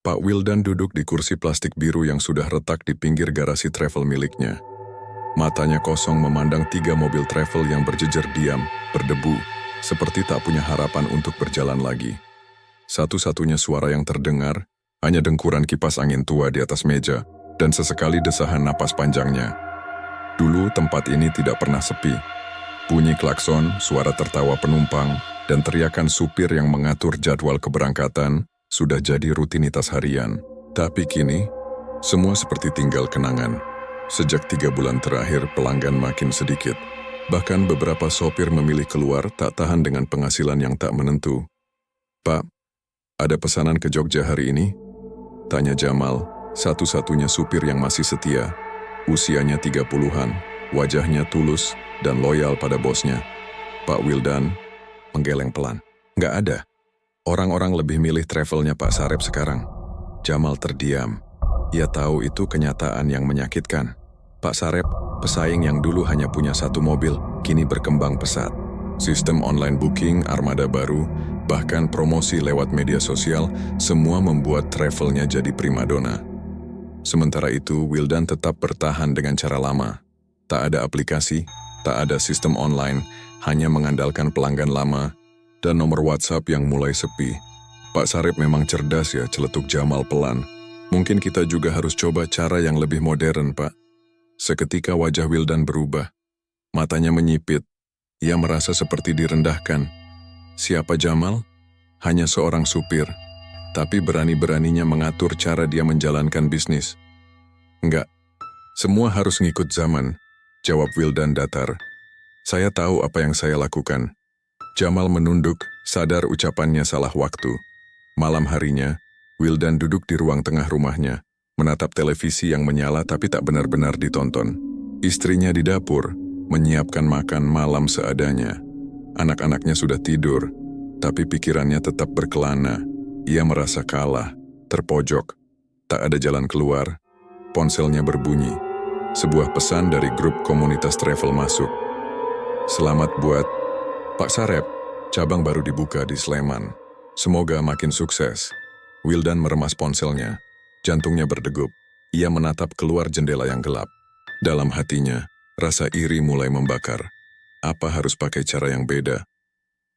Pak Wildan duduk di kursi plastik biru yang sudah retak di pinggir garasi travel miliknya. Matanya kosong memandang 3 mobil travel yang berjejer diam, berdebu, seperti tak punya harapan untuk berjalan lagi. Satu-satunya suara yang terdengar hanya dengkuran kipas angin tua di atas meja dan sesekali desahan napas panjangnya. Dulu tempat ini tidak pernah sepi. Bunyi klakson, suara tertawa penumpang, dan teriakan supir yang mengatur jadwal keberangkatan sudah jadi rutinitas harian. Tapi kini, semua seperti tinggal kenangan. Sejak 3 bulan terakhir pelanggan makin sedikit. Bahkan beberapa sopir memilih keluar tak tahan dengan penghasilan yang tak menentu. "Pak, ada pesanan ke Jogja hari ini?" tanya Jamal, satu-satunya supir yang masih setia. Usianya 30-an, wajahnya tulus dan loyal pada bosnya. Pak Wildan menggeleng pelan. "Nggak ada. Orang-orang lebih milih travelnya Pak Sarep sekarang." Jamal terdiam. Ia tahu itu kenyataan yang menyakitkan. Pak Sarep, pesaing yang dulu hanya punya 1 mobil, kini berkembang pesat. Sistem online booking, armada baru, bahkan promosi lewat media sosial, semua membuat travelnya jadi primadona. Sementara itu, Wildan tetap bertahan dengan cara lama. Tak ada aplikasi, tak ada sistem online, hanya mengandalkan pelanggan lama dan nomor WhatsApp yang mulai sepi. "Pak Sarep memang cerdas ya," celetuk Jamal pelan. "Mungkin kita juga harus coba cara yang lebih modern, Pak." Seketika wajah Wildan berubah. Matanya menyipit. Ia merasa seperti direndahkan. Siapa Jamal? Hanya seorang supir. Tapi berani-beraninya mengatur cara dia menjalankan bisnis. "Enggak, semua harus ngikut zaman," jawab Wildan datar. "Saya tahu apa yang saya lakukan." Jamal menunduk, sadar ucapannya salah waktu. Malam harinya, Wildan duduk di ruang tengah rumahnya, menatap televisi yang menyala tapi tak benar-benar ditonton. Istrinya di dapur, menyiapkan makan malam seadanya. Anak-anaknya sudah tidur, tapi pikirannya tetap berkelana. Ia merasa kalah, terpojok. Tak ada jalan keluar. Ponselnya berbunyi. Sebuah pesan dari grup komunitas travel masuk. "Selamat buat Pak Sarep, cabang baru dibuka di Sleman. Semoga makin sukses." Wildan meremas ponselnya. Jantungnya berdegup. Ia menatap keluar jendela yang gelap. Dalam hatinya, rasa iri mulai membakar. Apa harus pakai cara yang beda?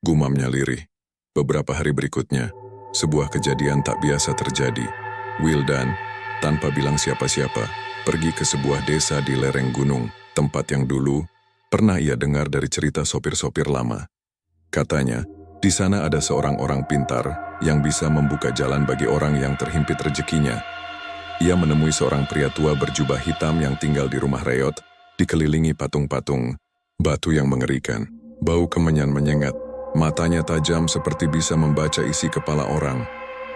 Gumamnya lirih. Beberapa hari berikutnya, sebuah kejadian tak biasa terjadi. Wildan, tanpa bilang siapa-siapa, pergi ke sebuah desa di lereng gunung, tempat yang dulu pernah ia dengar dari cerita sopir-sopir lama. Katanya, di sana ada seorang orang pintar yang bisa membuka jalan bagi orang yang terhimpit rezekinya. Ia menemui seorang pria tua berjubah hitam yang tinggal di rumah reot, dikelilingi patung-patung, batu yang mengerikan, bau kemenyan menyengat, matanya tajam seperti bisa membaca isi kepala orang.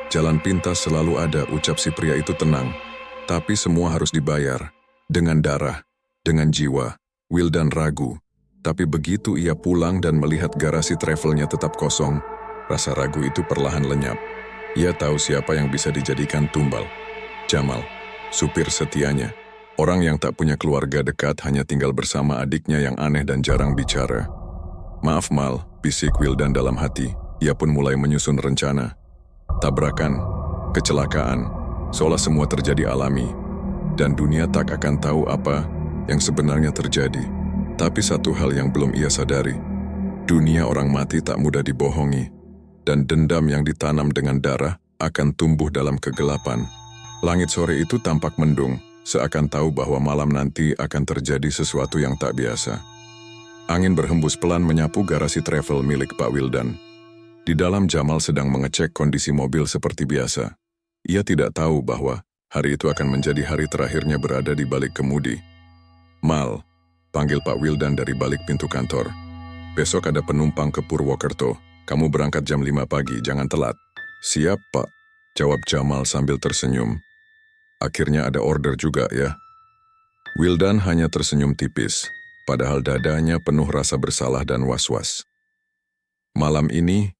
"Jalan pintas selalu ada," ucap si pria itu tenang. "Tapi semua harus dibayar. Dengan darah, dengan jiwa." Wildan ragu. Tapi begitu ia pulang dan melihat garasi travelnya tetap kosong, rasa ragu itu perlahan lenyap. Ia tahu siapa yang bisa dijadikan tumbal. Jamal, supir setianya. Orang yang tak punya keluarga dekat, hanya tinggal bersama adiknya yang aneh dan jarang bicara. "Maaf Mal," bisik Wildan dalam hati. Ia pun mulai menyusun rencana. Tabrakan, kecelakaan, seolah semua terjadi alami. Dan dunia tak akan tahu apa yang sebenarnya terjadi. Tapi satu hal yang belum ia sadari, dunia orang mati tak mudah dibohongi. Dan dendam yang ditanam dengan darah akan tumbuh dalam kegelapan. Langit sore itu tampak mendung, seakan tahu bahwa malam nanti akan terjadi sesuatu yang tak biasa. Angin berhembus pelan menyapu garasi travel milik Pak Wildan. Di dalam Jamal sedang mengecek kondisi mobil seperti biasa. Ia tidak tahu bahwa hari itu akan menjadi hari terakhirnya berada di balik kemudi. "Mal," panggil Pak Wildan dari balik pintu kantor. "Besok ada penumpang ke Purwokerto. Kamu berangkat jam 5 pagi, jangan telat." "Siap, Pak," jawab Jamal sambil tersenyum. "Akhirnya ada order juga ya." Wildan hanya tersenyum tipis, padahal dadanya penuh rasa bersalah dan was-was. Malam ini,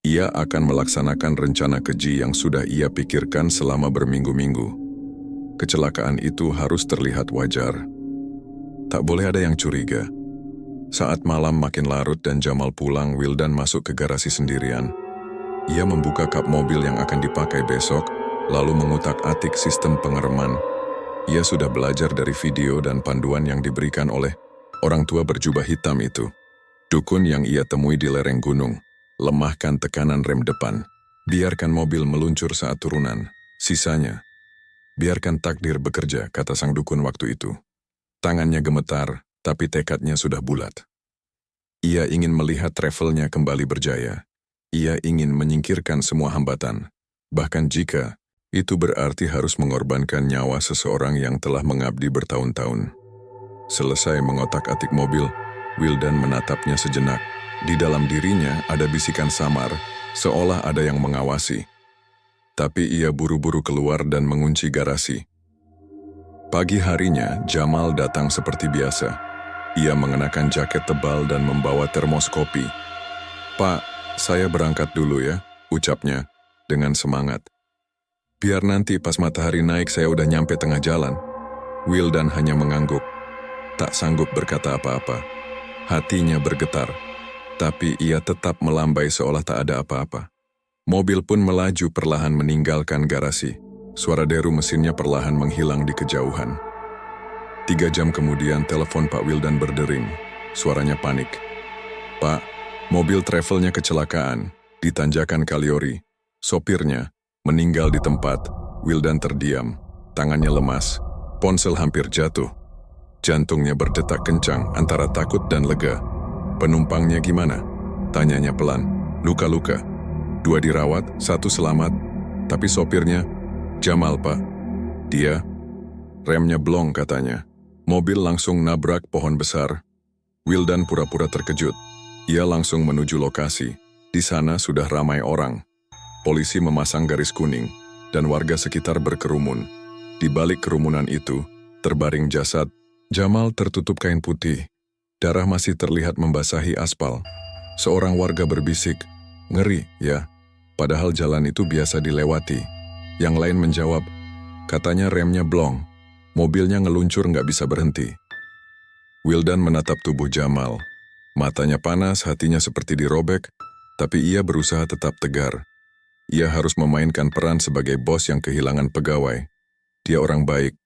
ia akan melaksanakan rencana keji yang sudah ia pikirkan selama berminggu-minggu. Kecelakaan itu harus terlihat wajar. Tak boleh ada yang curiga. Saat malam makin larut dan Jamal pulang, Wildan masuk ke garasi sendirian. Ia membuka kap mobil yang akan dipakai besok, lalu mengutak-atik sistem pengereman. Ia sudah belajar dari video dan panduan yang diberikan oleh orang tua berjubah hitam itu. Dukun yang ia temui di lereng gunung. Lemahkan tekanan rem depan. Biarkan mobil meluncur saat turunan. Sisanya, biarkan takdir bekerja, kata sang dukun waktu itu. Tangannya gemetar, tapi tekadnya sudah bulat. Ia ingin melihat travelnya kembali berjaya. Ia ingin menyingkirkan semua hambatan. Bahkan jika itu berarti harus mengorbankan nyawa seseorang yang telah mengabdi bertahun-tahun. Selesai mengotak-atik mobil, Wildan menatapnya sejenak. Di dalam dirinya ada bisikan samar, seolah ada yang mengawasi. Tapi ia buru-buru keluar dan mengunci garasi. Pagi harinya, Jamal datang seperti biasa. Ia mengenakan jaket tebal dan membawa termos kopi. "Pak, saya berangkat dulu ya," ucapnya dengan semangat. "Biar nanti pas matahari naik saya udah nyampe tengah jalan." Wildan hanya mengangguk. Tak sanggup berkata apa-apa. Hatinya bergetar. Tapi ia tetap melambai seolah tak ada apa-apa. Mobil pun melaju perlahan meninggalkan garasi. Suara deru mesinnya perlahan menghilang di kejauhan. 3 jam kemudian telepon Pak Wildan berdering. Suaranya panik. "Pak, mobil travelnya kecelakaan di Tanjakan Kaliori. Sopirnya meninggal di tempat." Wildan terdiam. Tangannya lemas. Ponsel hampir jatuh. Jantungnya berdetak kencang antara takut dan lega. "Penumpangnya gimana?" tanyanya pelan. "Luka-luka. 2 dirawat, 1 selamat. Tapi sopirnya..." "Jamal, Pak. Dia..." "Remnya blong," katanya. Mobil langsung nabrak pohon besar. Wildan pura-pura terkejut. Ia langsung menuju lokasi. Di sana sudah ramai orang. Polisi memasang garis kuning, dan warga sekitar berkerumun. Di balik kerumunan itu, terbaring jasad. Jamal tertutup kain putih. Darah masih terlihat membasahi aspal. Seorang warga berbisik, "Ngeri, ya. Padahal jalan itu biasa dilewati." Yang lain menjawab, "Katanya remnya blong. Mobilnya ngeluncur nggak bisa berhenti." Wildan menatap tubuh Jamal. Matanya panas, hatinya seperti dirobek, tapi ia berusaha tetap tegar. Ia harus memainkan peran sebagai bos yang kehilangan pegawai. Dia orang baik.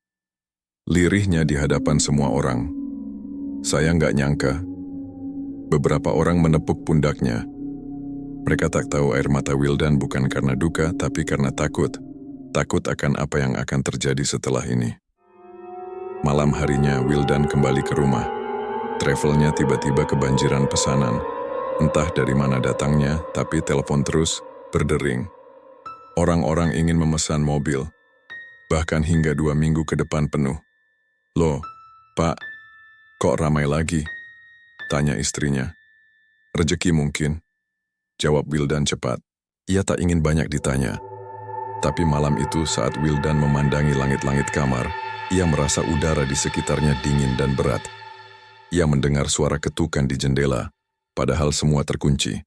Lirihnya di hadapan semua orang. "Saya nggak nyangka." Beberapa orang menepuk pundaknya. Mereka tak tahu air mata Wildan bukan karena duka, tapi karena takut. Takut akan apa yang akan terjadi setelah ini. Malam harinya, Wildan kembali ke rumah. Travelnya tiba-tiba kebanjiran pesanan. Entah dari mana datangnya, tapi telepon terus berdering. Orang-orang ingin memesan mobil. Bahkan hingga 2 minggu ke depan penuh. "Loh, Pak, kok ramai lagi?" tanya istrinya. "Rezeki mungkin," jawab Wildan cepat. Ia tak ingin banyak ditanya. Tapi malam itu saat Wildan memandangi langit-langit kamar, ia merasa udara di sekitarnya dingin dan berat. Ia mendengar suara ketukan di jendela, padahal semua terkunci.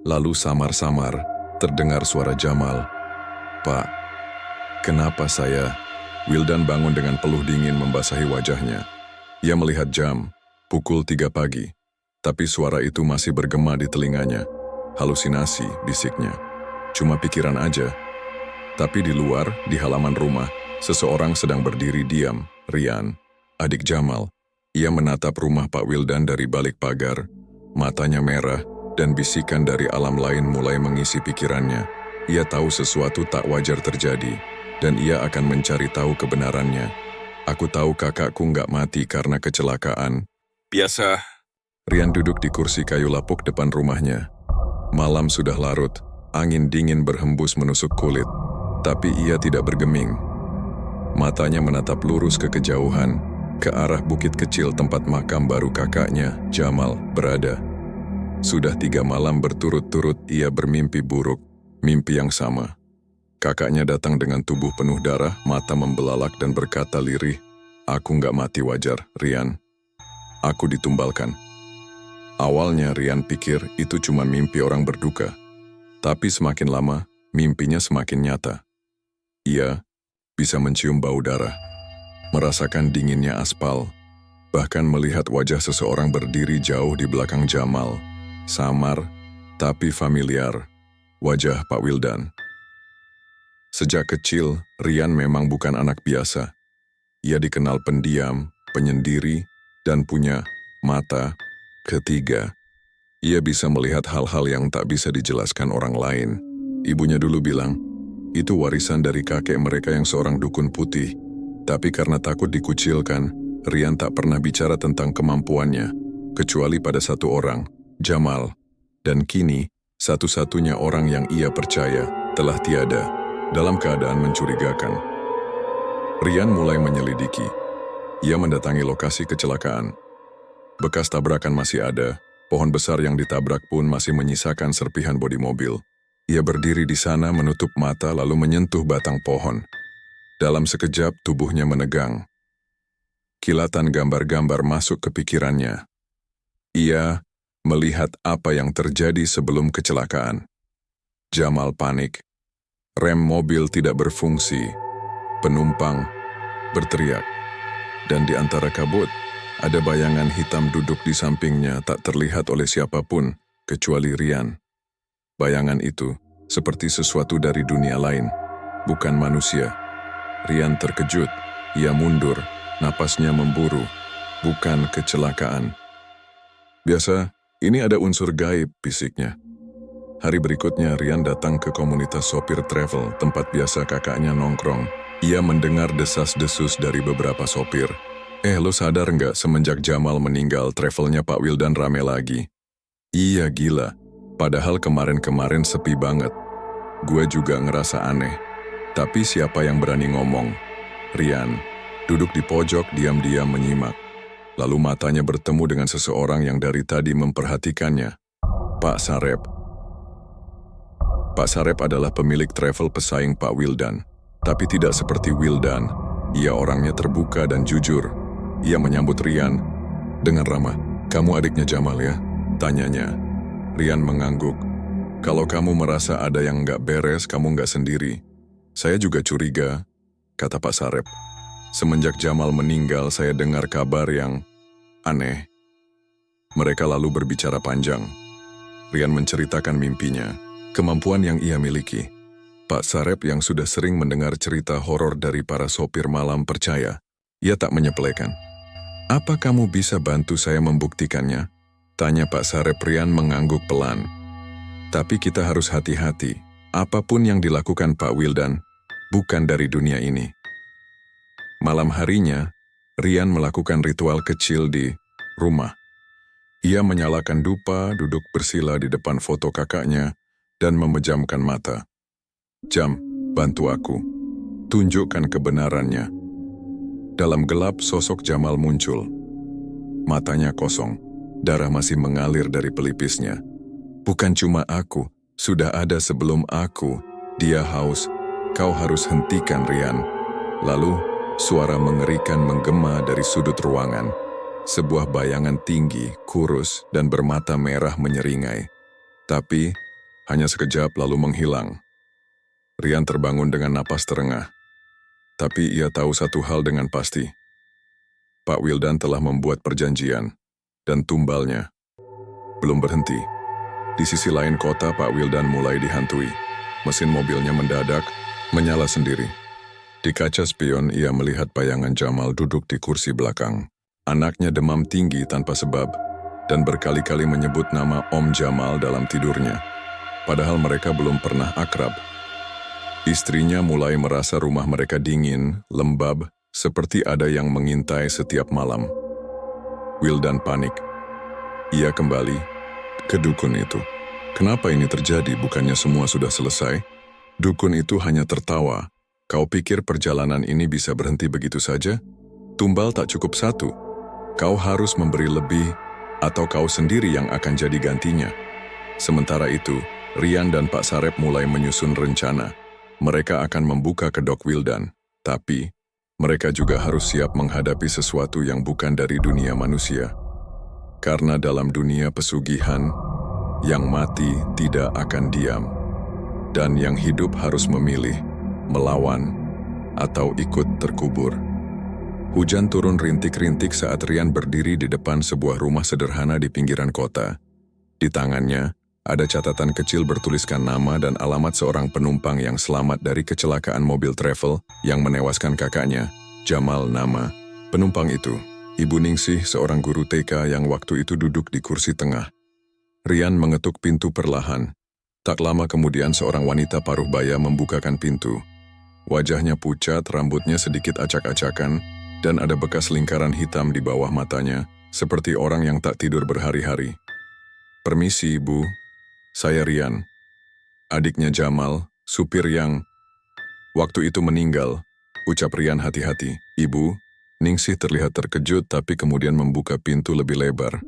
Lalu samar-samar terdengar suara Jamal. "Pak, kenapa saya?" Wildan bangun dengan peluh dingin membasahi wajahnya. Ia melihat jam, pukul 3 pagi. Tapi suara itu masih bergema di telinganya. "Halusinasi," bisiknya. "Cuma pikiran aja." Tapi di luar, di halaman rumah, seseorang sedang berdiri diam. Rian, adik Jamal. Ia menatap rumah Pak Wildan dari balik pagar. Matanya merah, dan bisikan dari alam lain mulai mengisi pikirannya. Ia tahu sesuatu tak wajar terjadi, dan ia akan mencari tahu kebenarannya. "Aku tahu kakakku nggak mati karena kecelakaan." "Biasa." Rian duduk di kursi kayu lapuk depan rumahnya. Malam sudah larut, angin dingin berhembus menusuk kulit. Tapi ia tidak bergeming. Matanya menatap lurus ke kejauhan, ke arah bukit kecil tempat makam baru kakaknya, Jamal, berada. Sudah 3 malam berturut-turut ia bermimpi buruk, mimpi yang sama. Kakaknya datang dengan tubuh penuh darah, mata membelalak dan berkata lirih, "Aku nggak mati wajar, Rian. Aku ditumbalkan." Awalnya Rian pikir itu cuma mimpi orang berduka. Tapi semakin lama, mimpinya semakin nyata. Ia bisa mencium bau darah, merasakan dinginnya aspal, bahkan melihat wajah seseorang berdiri jauh di belakang Jamal. Samar, tapi familiar, wajah Pak Wildan. Sejak kecil, Rian memang bukan anak biasa. Ia dikenal pendiam, penyendiri, dan punya mata ketiga. Ia bisa melihat hal-hal yang tak bisa dijelaskan orang lain. Ibunya dulu bilang, itu warisan dari kakek mereka yang seorang dukun putih. Tapi karena takut dikucilkan, Rian tak pernah bicara tentang kemampuannya, kecuali pada satu orang, Jamal. Dan kini, satu-satunya orang yang ia percaya telah tiada, dalam keadaan mencurigakan. Rian mulai menyelidiki. Ia mendatangi lokasi kecelakaan. Bekas tabrakan masih ada, pohon besar yang ditabrak pun masih menyisakan serpihan bodi mobil. Ia berdiri di sana menutup mata lalu menyentuh batang pohon. Dalam sekejap tubuhnya menegang. Kilatan gambar-gambar masuk ke pikirannya. Ia melihat apa yang terjadi sebelum kecelakaan. Jamal panik. Rem mobil tidak berfungsi. Penumpang berteriak. Dan di antara kabut, ada bayangan hitam duduk di sampingnya tak terlihat oleh siapapun, kecuali Rian. Bayangan itu seperti sesuatu dari dunia lain, bukan manusia. Rian terkejut, ia mundur, napasnya memburu, bukan kecelakaan. Biasa, ini ada unsur gaib, bisiknya. Hari berikutnya Rian datang ke komunitas sopir travel, tempat biasa kakaknya nongkrong. Ia mendengar desas-desus dari beberapa sopir. Lo sadar nggak semenjak Jamal meninggal travelnya Pak Wildan rame lagi? Iya gila, padahal kemarin-kemarin sepi banget. Gua juga ngerasa aneh. Tapi siapa yang berani ngomong? Rian, duduk di pojok diam-diam menyimak. Lalu matanya bertemu dengan seseorang yang dari tadi memperhatikannya. Pak Sarep. Pak Sarep adalah pemilik travel pesaing Pak Wildan. Tapi tidak seperti Wildan, ia orangnya terbuka dan jujur. Ia menyambut Rian dengan ramah. Kamu adiknya Jamal ya? Tanyanya. Rian mengangguk. Kalau kamu merasa ada yang nggak beres, kamu nggak sendiri. Saya juga curiga, kata Pak Sarep. Semenjak Jamal meninggal, saya dengar kabar yang aneh. Mereka lalu berbicara panjang. Rian menceritakan mimpinya, kemampuan yang ia miliki. Pak Sarep yang sudah sering mendengar cerita horor dari para sopir malam percaya. Ia tak menyepelekan. Apa kamu bisa bantu saya membuktikannya? Tanya Pak Sarep. Rian mengangguk pelan. Tapi kita harus hati-hati. Apapun yang dilakukan Pak Wildan, bukan dari dunia ini. Malam harinya, Rian melakukan ritual kecil di rumah. Ia menyalakan dupa, duduk bersila di depan foto kakaknya, dan memejamkan mata. Jam, bantu aku. Tunjukkan kebenarannya. Dalam gelap, sosok Jamal muncul. Matanya kosong, darah masih mengalir dari pelipisnya. Bukan cuma aku, sudah ada sebelum aku. Dia haus, kau harus hentikan Rian. Lalu, suara mengerikan menggema dari sudut ruangan. Sebuah bayangan tinggi, kurus, dan bermata merah menyeringai. Tapi, hanya sekejap lalu menghilang. Rian terbangun dengan napas terengah. Tapi ia tahu satu hal dengan pasti. Pak Wildan telah membuat perjanjian, dan tumbalnya belum berhenti. Di sisi lain kota, Pak Wildan mulai dihantui. Mesin mobilnya mendadak, menyala sendiri. Di kaca spion, ia melihat bayangan Jamal duduk di kursi belakang. Anaknya demam tinggi tanpa sebab, dan berkali-kali menyebut nama Om Jamal dalam tidurnya. Padahal mereka belum pernah akrab. Istrinya mulai merasa rumah mereka dingin, lembab, seperti ada yang mengintai setiap malam. Wildan panik. Ia kembali ke dukun itu. Kenapa ini terjadi? Bukannya semua sudah selesai? Dukun itu hanya tertawa. Kau pikir perjalanan ini bisa berhenti begitu saja? Tumbal tak cukup satu. Kau harus memberi lebih, atau kau sendiri yang akan jadi gantinya. Sementara itu, Rian dan Pak Sarep mulai menyusun rencana. Mereka akan membuka kedok Wildan, tapi mereka juga harus siap menghadapi sesuatu yang bukan dari dunia manusia. Karena dalam dunia pesugihan, yang mati tidak akan diam. Dan yang hidup harus memilih, melawan, atau ikut terkubur. Hujan turun rintik-rintik saat Rian berdiri di depan sebuah rumah sederhana di pinggiran kota. Di tangannya, Ada catatan kecil bertuliskan nama dan alamat seorang penumpang yang selamat dari kecelakaan mobil travel yang menewaskan kakaknya, Jamal nama. Penumpang itu, Ibu Ningsih, seorang guru TK yang waktu itu duduk di kursi tengah. Rian mengetuk pintu perlahan. Tak lama kemudian seorang wanita paruh baya membukakan pintu. Wajahnya pucat, rambutnya sedikit acak-acakan, dan ada bekas lingkaran hitam di bawah matanya, seperti orang yang tak tidur berhari-hari. "Permisi, Ibu. Saya Rian. Adiknya Jamal, supir yang waktu itu meninggal," ucap Rian hati-hati. "Ibu." Ningsih terlihat terkejut tapi kemudian membuka pintu lebih lebar.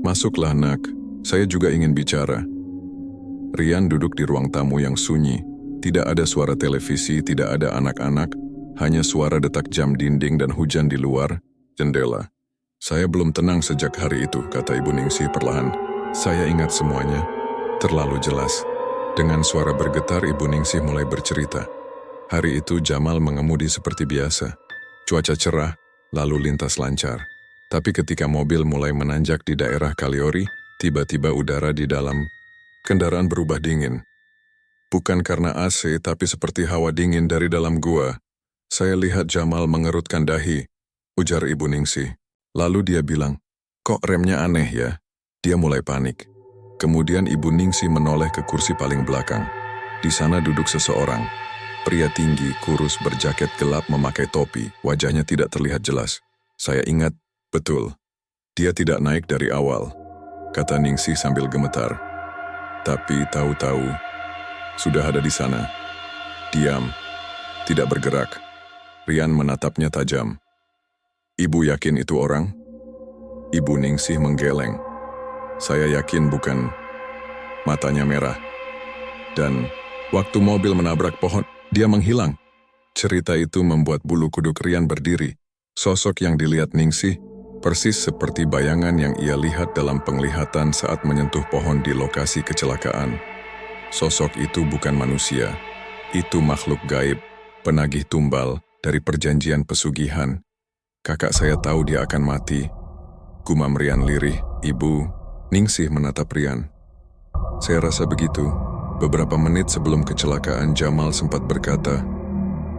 "Masuklah, Nak. Saya juga ingin bicara." Rian duduk di ruang tamu yang sunyi. Tidak ada suara televisi, tidak ada anak-anak, hanya suara detak jam dinding dan hujan di luar jendela. "Saya belum tenang sejak hari itu," kata Ibu Ningsih perlahan. "Saya ingat semuanya. Terlalu jelas." Dengan suara bergetar, Ibu Ningsih mulai bercerita. Hari itu Jamal mengemudi seperti biasa. Cuaca cerah, lalu lintas lancar. Tapi ketika mobil mulai menanjak di daerah Kaliori, tiba-tiba udara di dalam kendaraan berubah dingin. "Bukan karena AC, tapi seperti hawa dingin dari dalam gua. Saya lihat Jamal mengerutkan dahi," ujar Ibu Ningsih. Lalu dia bilang, "Kok remnya aneh ya?" Dia mulai panik. Kemudian Ibu Ningsih menoleh ke kursi paling belakang. Di sana duduk seseorang. Pria tinggi, kurus, berjaket gelap, memakai topi. Wajahnya tidak terlihat jelas. "Saya ingat, betul. Dia tidak naik dari awal," kata Ningsih sambil gemetar. "Tapi tahu-tahu, sudah ada di sana. Diam, tidak bergerak." Rian menatapnya tajam. "Ibu yakin itu orang?" Ibu Ningsih menggeleng. "Saya yakin bukan." Matanya merah. "Dan waktu mobil menabrak pohon, dia menghilang." Cerita itu membuat bulu kuduk Rian berdiri. Sosok yang dilihat Ningsih persis seperti bayangan yang ia lihat dalam penglihatan saat menyentuh pohon di lokasi kecelakaan. Sosok itu bukan manusia. Itu makhluk gaib, penagih tumbal dari perjanjian pesugihan. "Kakak saya tahu dia akan mati," gumam Rian lirih. "Ibu." Ningsih menatap Rian. "Saya rasa begitu. Beberapa menit sebelum kecelakaan, Jamal sempat berkata,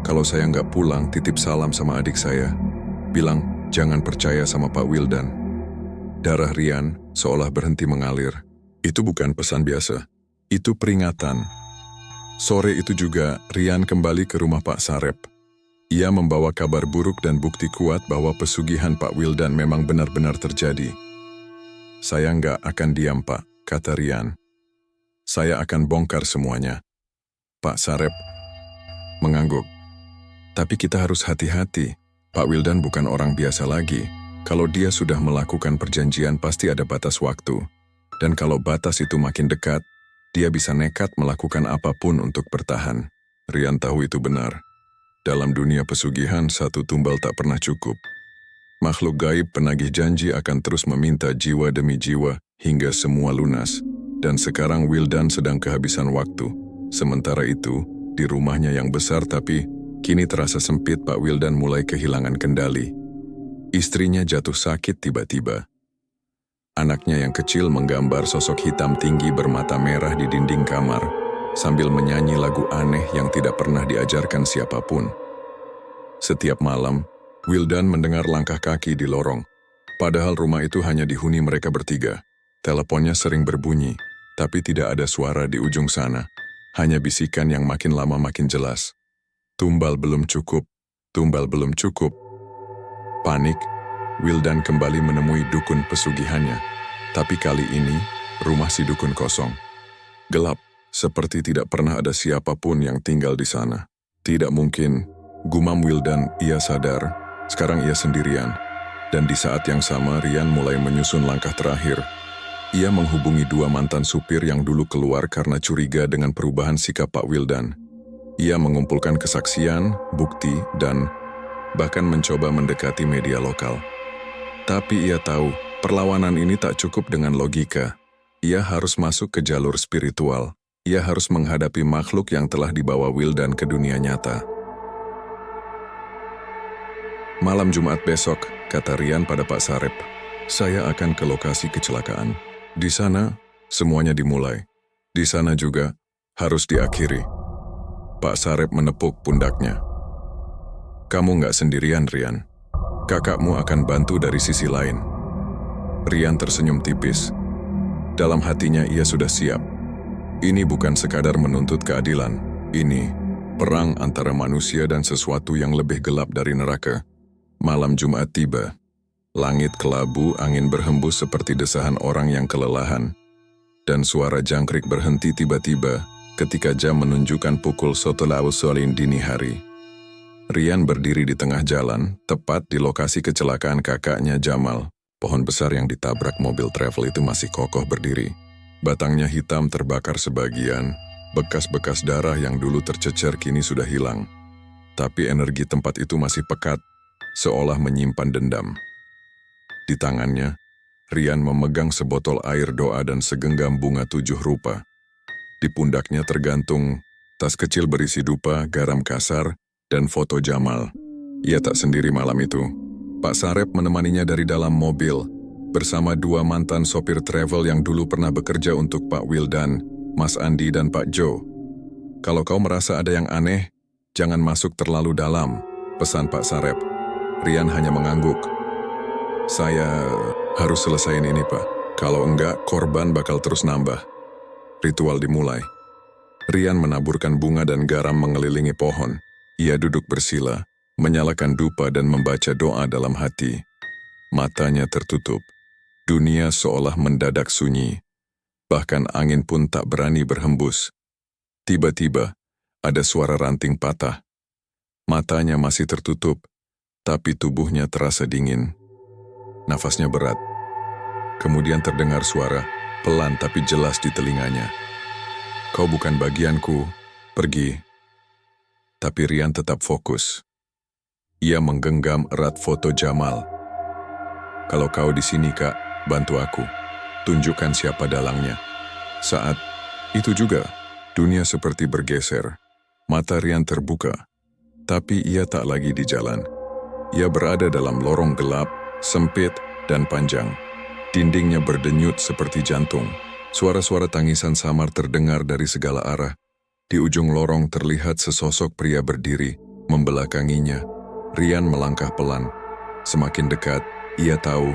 'Kalau saya nggak pulang, titip salam sama adik saya. Bilang, jangan percaya sama Pak Wildan.'" Darah Rian seolah berhenti mengalir. Itu bukan pesan biasa. Itu peringatan. Sore itu juga, Rian kembali ke rumah Pak Sarep. Ia membawa kabar buruk dan bukti kuat bahwa pesugihan Pak Wildan memang benar-benar terjadi. "Saya nggak akan diam, Pak," kata Rian. "Saya akan bongkar semuanya." Pak Sarep mengangguk. "Tapi kita harus hati-hati. Pak Wildan bukan orang biasa lagi. Kalau dia sudah melakukan perjanjian, pasti ada batas waktu. Dan kalau batas itu makin dekat, dia bisa nekat melakukan apapun untuk bertahan." Rian tahu itu benar. Dalam dunia pesugihan, satu tumbal tak pernah cukup. Makhluk gaib penagih janji akan terus meminta jiwa demi jiwa hingga semua lunas. Dan sekarang Wildan sedang kehabisan waktu. Sementara itu, di rumahnya yang besar tapi kini terasa sempit, Pak Wildan mulai kehilangan kendali. Istrinya jatuh sakit tiba-tiba. Anaknya yang kecil menggambar sosok hitam tinggi bermata merah di dinding kamar, sambil menyanyi lagu aneh yang tidak pernah diajarkan siapapun. Setiap malam, Wildan mendengar langkah kaki di lorong. Padahal rumah itu hanya dihuni mereka bertiga. Teleponnya sering berbunyi, tapi tidak ada suara di ujung sana. Hanya bisikan yang makin lama makin jelas. "Tumbal belum cukup, tumbal belum cukup." Panik, Wildan kembali menemui dukun pesugihannya. Tapi kali ini, rumah si dukun kosong. Gelap, seperti tidak pernah ada siapapun yang tinggal di sana. "Tidak mungkin," gumam Wildan. Ia sadar, sekarang ia sendirian. Dan di saat yang sama, Rian mulai menyusun langkah terakhir. Ia menghubungi dua mantan supir yang dulu keluar karena curiga dengan perubahan sikap Pak Wildan. Ia mengumpulkan kesaksian, bukti, dan bahkan mencoba mendekati media lokal. Tapi ia tahu, perlawanan ini tak cukup dengan logika. Ia harus masuk ke jalur spiritual. Ia harus menghadapi makhluk yang telah dibawa Wildan ke dunia nyata. "Malam Jumat besok," kata Rian pada Pak Sarep, "saya akan ke lokasi kecelakaan. Di sana, Semuanya dimulai. Di sana juga harus diakhiri. Pak Sarep menepuk pundaknya. Kamu nggak sendirian, Rian. Kakakmu akan bantu dari sisi lain. Rian tersenyum tipis. Dalam hatinya ia sudah siap. Ini bukan sekadar menuntut keadilan. Ini perang antara manusia dan sesuatu yang lebih gelap dari neraka. Malam Jumat tiba. Langit kelabu, angin berhembus seperti desahan orang yang kelelahan. Dan suara jangkrik berhenti tiba-tiba ketika jam menunjukkan pukul setelah usulin dini hari. Rian berdiri di tengah jalan, tepat di lokasi kecelakaan kakaknya Jamal. Pohon besar yang ditabrak mobil travel itu masih kokoh berdiri. Batangnya hitam terbakar sebagian, bekas-bekas darah yang dulu tercecer kini sudah hilang. Tapi energi tempat itu masih pekat, seolah menyimpan dendam. Di tangannya, Rian memegang sebotol air doa dan segenggam bunga 7 rupa. Di pundaknya tergantung tas kecil berisi dupa, garam kasar, dan foto Jamal. Ia tak sendiri malam itu. Pak Sarep menemaninya dari dalam mobil, bersama 2 mantan sopir travel yang dulu pernah bekerja untuk Pak Wildan, Mas Andi, dan Pak Joe. Kalau kau merasa ada yang aneh, jangan masuk terlalu dalam, pesan Pak Sarep. Rian hanya mengangguk. Saya harus selesaiin ini, Pak. Kalau enggak, korban bakal terus nambah. Ritual dimulai. Rian menaburkan bunga dan garam mengelilingi pohon. Ia duduk bersila, menyalakan dupa dan membaca doa dalam hati. Matanya tertutup. Dunia seolah mendadak sunyi. Bahkan angin pun tak berani berhembus. Tiba-tiba, ada suara ranting patah. Matanya masih tertutup, tapi tubuhnya terasa dingin. Nafasnya berat. Kemudian terdengar suara, pelan tapi jelas di telinganya. Kau bukan bagianku, pergi. Tapi Rian tetap fokus. Ia menggenggam erat foto Jamal. Kalau kau di sini, Kak, bantu aku. Tunjukkan siapa dalangnya. Saat itu juga, dunia seperti bergeser. Mata Rian terbuka. Tapi ia tak lagi di jalan. Ia berada dalam lorong gelap, sempit, dan panjang. Dindingnya berdenyut seperti jantung. Suara-suara tangisan samar terdengar dari segala arah. Di ujung lorong terlihat sesosok pria berdiri, membelakanginya. Rian melangkah pelan. Semakin dekat, ia tahu,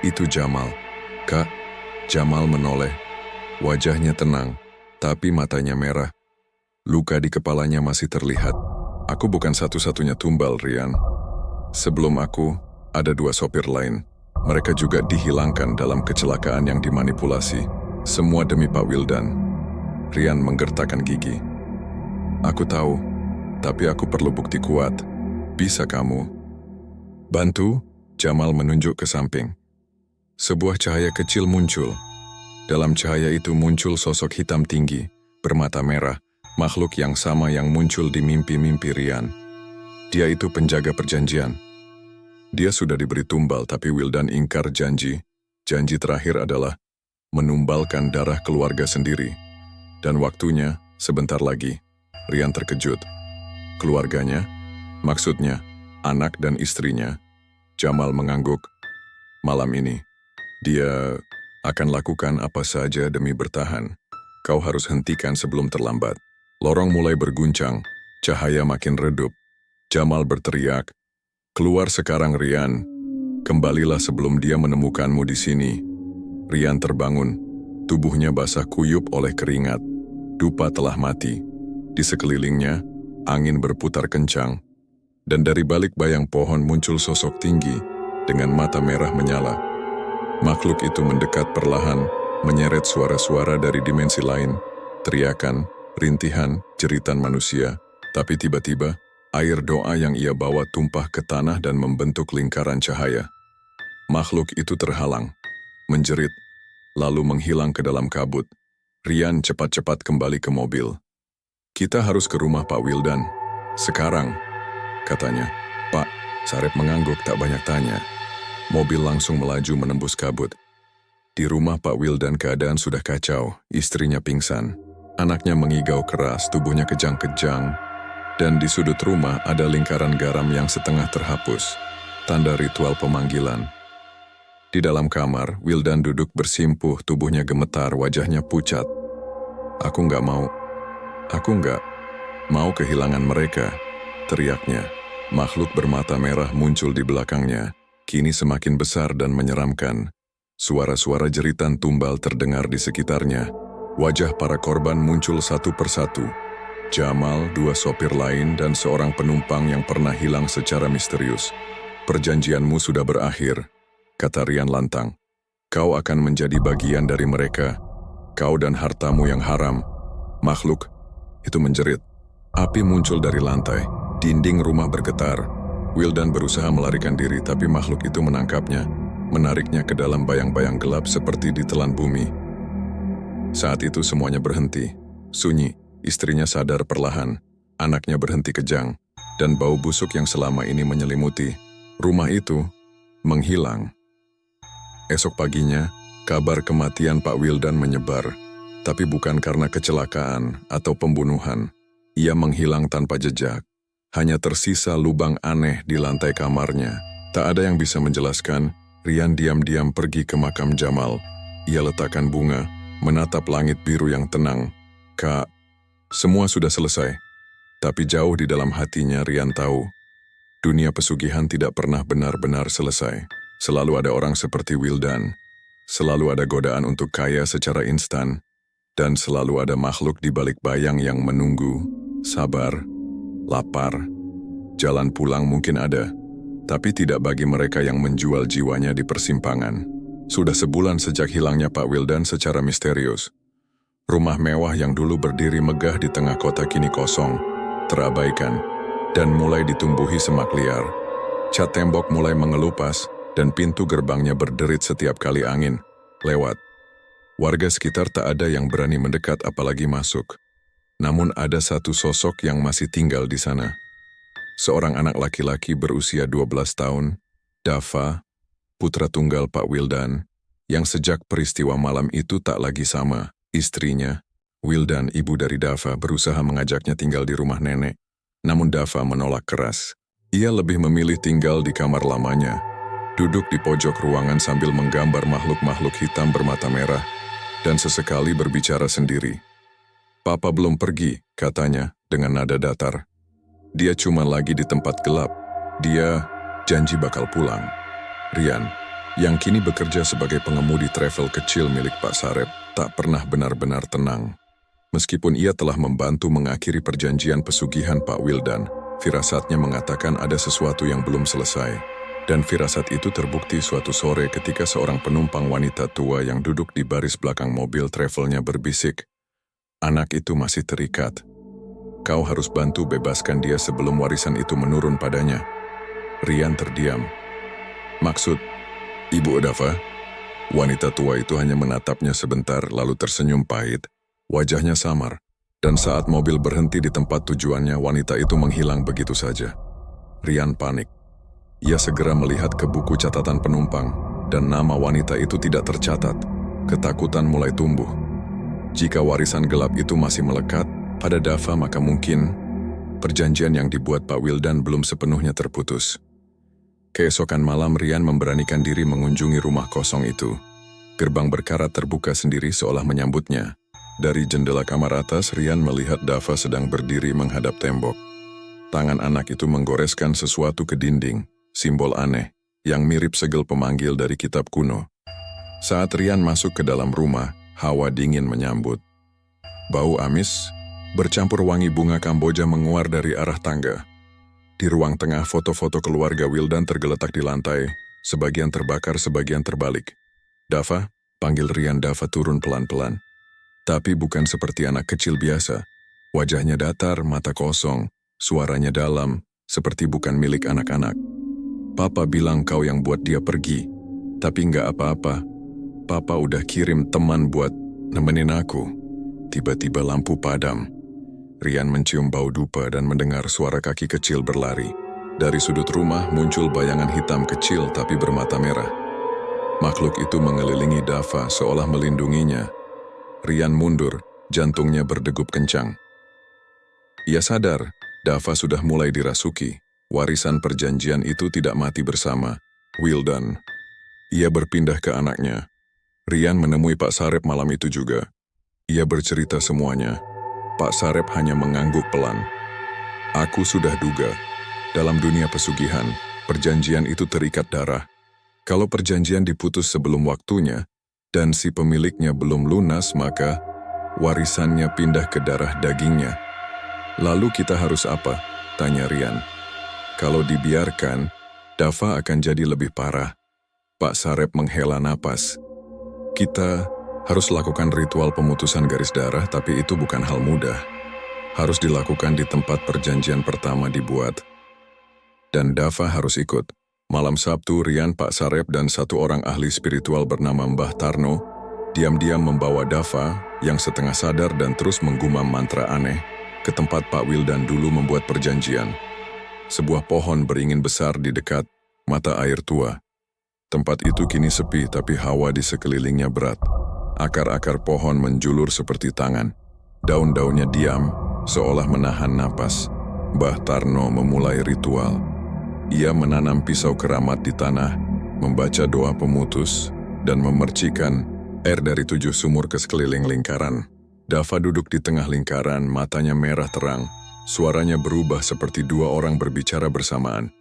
itu Jamal. Kak, Jamal menoleh. Wajahnya tenang, tapi matanya merah. Luka di kepalanya masih terlihat. Aku bukan satu-satunya tumbal, Rian. Sebelum aku, ada 2 sopir lain. Mereka juga dihilangkan dalam kecelakaan yang dimanipulasi. Semua demi Pak Wildan. Rian menggertakkan gigi. Aku tahu, tapi aku perlu bukti kuat. Bisa kamu bantu? Jamal menunjuk ke samping. Sebuah cahaya kecil muncul. Dalam cahaya itu muncul sosok hitam tinggi, bermata merah, makhluk yang sama yang muncul di mimpi-mimpi Rian. Dia itu penjaga perjanjian. Dia sudah diberi tumbal, tapi Wildan ingkar janji. Janji terakhir adalah menumbalkan darah keluarga sendiri. Dan waktunya sebentar lagi. Rian terkejut. Keluarganya? Maksudnya, anak dan istrinya. Jamal mengangguk. Malam ini, dia akan lakukan apa saja demi bertahan. Kau harus hentikan sebelum terlambat. Lorong mulai berguncang. Cahaya makin redup. Jamal berteriak. Keluar sekarang, Rian. Kembalilah sebelum dia menemukanmu di sini. Rian terbangun. Tubuhnya basah kuyup oleh keringat. Dupa telah mati. Di sekelilingnya, angin berputar kencang. Dan dari balik bayang pohon muncul sosok tinggi dengan mata merah menyala. Makhluk itu mendekat perlahan, menyeret suara-suara dari dimensi lain. Teriakan, rintihan, jeritan manusia. Tapi tiba-tiba, air doa yang ia bawa tumpah ke tanah dan membentuk lingkaran cahaya. Makhluk itu terhalang, menjerit, lalu menghilang ke dalam kabut. Rian cepat-cepat kembali ke mobil. Kita harus ke rumah Pak Wildan. Sekarang, katanya. Pak, Sarep mengangguk tak banyak tanya. Mobil langsung melaju menembus kabut. Di rumah Pak Wildan keadaan sudah kacau, istrinya pingsan. Anaknya mengigau keras, tubuhnya kejang-kejang. Dan di sudut rumah ada lingkaran garam yang setengah terhapus. Tanda ritual pemanggilan. Di dalam kamar, Wildan duduk bersimpuh, tubuhnya gemetar, wajahnya pucat. Aku nggak mau kehilangan mereka, teriaknya. Makhluk bermata merah muncul di belakangnya, kini semakin besar dan menyeramkan. Suara-suara jeritan tumbal terdengar di sekitarnya. Wajah para korban muncul satu persatu. Jamal, dua sopir lain, dan seorang penumpang yang pernah hilang secara misterius. Perjanjianmu sudah berakhir, kata Rian lantang. Kau akan menjadi bagian dari mereka. Kau dan hartamu yang haram. Makhluk itu menjerit. Api muncul dari lantai. Dinding rumah bergetar. Wildan berusaha melarikan diri, tapi makhluk itu menangkapnya, menariknya ke dalam bayang-bayang gelap seperti ditelan bumi. Saat itu semuanya berhenti. Sunyi, istrinya sadar perlahan, anaknya berhenti kejang, dan bau busuk yang selama ini menyelimuti rumah itu menghilang. Esok paginya, kabar kematian Pak Wildan menyebar, tapi bukan karena kecelakaan atau pembunuhan. Ia menghilang tanpa jejak. Hanya tersisa lubang aneh di lantai kamarnya. Tak ada yang bisa menjelaskan. Rian diam-diam pergi ke makam Jamal. Ia letakkan bunga, menatap langit biru yang tenang. Kak, semua sudah selesai. Tapi jauh di dalam hatinya Rian tahu, dunia pesugihan tidak pernah benar-benar selesai. Selalu ada orang seperti Wildan. Selalu ada godaan untuk kaya secara instan. Dan selalu ada makhluk di balik bayang yang menunggu, sabar, lapar. Jalan pulang mungkin ada, tapi tidak bagi mereka yang menjual jiwanya di persimpangan. Sudah sebulan sejak hilangnya Pak Wildan secara misterius. Rumah mewah yang dulu berdiri megah di tengah kota kini kosong, terabaikan, dan mulai ditumbuhi semak liar. Cat tembok mulai mengelupas, dan pintu gerbangnya berderit setiap kali angin lewat. Warga sekitar tak ada yang berani mendekat apalagi masuk. Namun ada satu sosok yang masih tinggal di sana. Seorang anak laki-laki berusia 12 tahun, Dava, putra tunggal Pak Wildan, yang sejak peristiwa malam itu tak lagi sama. Istrinya, Wildan, ibu dari Dava, berusaha mengajaknya tinggal di rumah nenek. Namun Dava menolak keras. Ia lebih memilih tinggal di kamar lamanya, duduk di pojok ruangan sambil menggambar makhluk-makhluk hitam bermata merah, dan sesekali berbicara sendiri. Papa belum pergi, katanya dengan nada datar. Dia cuma lagi di tempat gelap. Dia janji bakal pulang. Rian, yang kini bekerja sebagai pengemudi travel kecil milik Pak Sarep, tak pernah benar-benar tenang. Meskipun ia telah membantu mengakhiri perjanjian pesugihan Pak Wildan, firasatnya mengatakan ada sesuatu yang belum selesai. Dan firasat itu terbukti suatu sore ketika seorang penumpang wanita tua yang duduk di baris belakang mobil travelnya berbisik, "Anak itu masih terikat. Kau harus bantu bebaskan dia sebelum warisan itu menurun padanya." Rian terdiam. "Maksud, Ibu Dava?" Wanita tua itu hanya menatapnya sebentar lalu tersenyum pahit. Wajahnya samar, dan saat mobil berhenti di tempat tujuannya, wanita itu menghilang begitu saja. Rian panik. Ia segera melihat ke buku catatan penumpang, dan nama wanita itu tidak tercatat. Ketakutan mulai tumbuh. Jika warisan gelap itu masih melekat pada Dava, maka mungkin perjanjian yang dibuat Pak Wildan belum sepenuhnya terputus. Keesokan malam Rian memberanikan diri mengunjungi rumah kosong itu. Gerbang berkarat terbuka sendiri seolah menyambutnya. Dari jendela kamar atas, Rian melihat Dava sedang berdiri menghadap tembok. Tangan anak itu menggoreskan sesuatu ke dinding, simbol aneh, yang mirip segel pemanggil dari kitab kuno. Saat Rian masuk ke dalam rumah, hawa dingin menyambut. Bau amis, bercampur wangi bunga Kamboja menguar dari arah tangga. Di ruang tengah, foto-foto keluarga Wildan tergeletak di lantai, sebagian terbakar, sebagian terbalik. "Dava," panggil Rian. Dava turun pelan-pelan. Tapi bukan seperti anak kecil biasa. Wajahnya datar, mata kosong, suaranya dalam, seperti bukan milik anak-anak. "Papa bilang kau yang buat dia pergi, tapi nggak apa-apa. Papa udah kirim teman buat nemenin aku." Tiba-tiba lampu padam. Rian mencium bau dupa dan mendengar suara kaki kecil berlari. Dari sudut rumah muncul bayangan hitam kecil tapi bermata merah. Makhluk itu mengelilingi Dava seolah melindunginya. Rian mundur, jantungnya berdegup kencang. Ia sadar, Dava sudah mulai dirasuki. Warisan perjanjian itu tidak mati bersama Wildan. Ia berpindah ke anaknya. Rian menemui Pak Sarep malam itu juga. Ia bercerita semuanya. Pak Sarep hanya mengangguk pelan. Aku sudah duga, dalam dunia pesugihan, perjanjian itu terikat darah. Kalau perjanjian diputus sebelum waktunya, dan si pemiliknya belum lunas, maka warisannya pindah ke darah dagingnya. Lalu kita harus apa? Tanya Rian. Kalau dibiarkan, Dava akan jadi lebih parah. Pak Sarep menghela napas. Kita harus lakukan ritual pemutusan garis darah, tapi itu bukan hal mudah. Harus dilakukan di tempat perjanjian pertama dibuat. Dan Dava harus ikut. Malam Sabtu, Rian, Pak Sarep, dan satu orang ahli spiritual bernama Mbah Tarno diam-diam membawa Dava yang setengah sadar dan terus menggumam mantra aneh ke tempat Pak Wildan dulu membuat perjanjian. Sebuah pohon beringin besar di dekat mata air tua. Tempat itu kini sepi, tapi hawa di sekelilingnya berat. Akar-akar pohon menjulur seperti tangan. Daun-daunnya diam, seolah menahan napas. Mbah Tarno memulai ritual. Ia menanam pisau keramat di tanah, membaca doa pemutus, dan memercikan air dari 7 sumur ke sekeliling lingkaran. Dava duduk di tengah lingkaran, matanya merah terang. Suaranya berubah seperti 2 orang berbicara bersamaan.